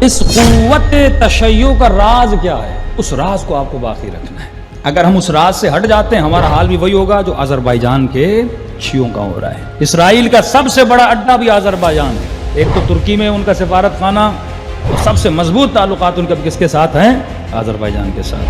इस कुव्वत तशय्यो का राज क्या है, उस राज को आपको बाकी रखना है। अगर हम उस राज से हट जाते हैं हमारा हाल भी वही होगा जो अजरबैजान के शियों का हो रहा है। इसराइल का सबसे बड़ा अड्डा भी अजरबैजान है। एक तो तुर्की में उनका सफारत खाना, और सबसे मजबूत ताल्लुकात उनके किसके साथ हैं? अजरबैजान के साथ।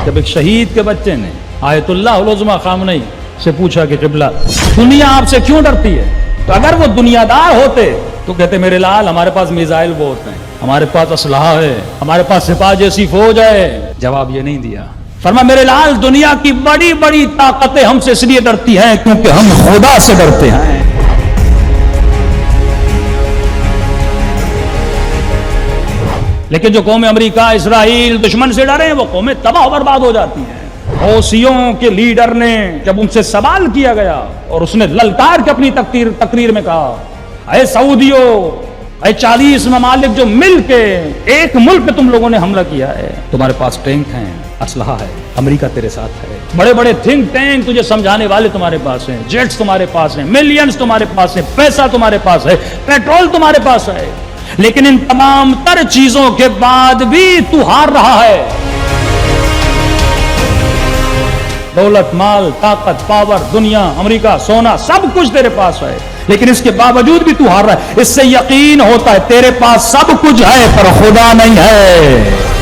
जब एक शहीद के बच्चे ने आयतुल्लाह उल-उज़्मा ख़ामनई से पूछा कि क़िबला दुनिया आपसे क्यों डरती है, तो अगर वो दुनियादार होते तो कहते मेरे लाल हमारे पास मिसाइल बहुत हैं, हमारे पास असलहा है, हमारे पास सिपाह जैसी फौज है। जवाब ये नहीं दिया। फरमा मेरे लाल दुनिया की बड़ी बड़ी ताकतें हमसे इसलिए डरती हैं क्योंकि हम खुदा से डरते हैं। लेकिन जो कौमें अमेरिका इसराइल दुश्मन से डरे हैं वो कौमें तबाह बर्बाद हो जाती हैं। हौसियों के लीडर ने जब उनसे सवाल किया गया और उसने ललकार के अपनी तकरीर में कहा, अरे सऊदियों, अरे 40 ममालिक जो मिल के एक मुल्क पे तुम लोगों ने हमला किया है, तुम्हारे पास टैंक हैं, असलहा है, अमेरिका तेरे साथ है, बड़े बड़े थिंक टैंक तुझे समझाने वाले तुम्हारे पास हैं, जेट्स तुम्हारे पास हैं, मिलियंस तुम्हारे पास हैं, पैसा तुम्हारे पास है, पेट्रोल तुम्हारे पास है, लेकिन इन तमाम तर चीजों के बाद भी तू हार रहा है। दौलत, माल, ताकत, पावर, दुनिया, अमेरिका, सोना, सब कुछ तेरे पास है, लेकिन इसके बावजूद भी तू हार रहा है। इससे यकीन होता है तेरे पास सब कुछ है पर खुदा नहीं है।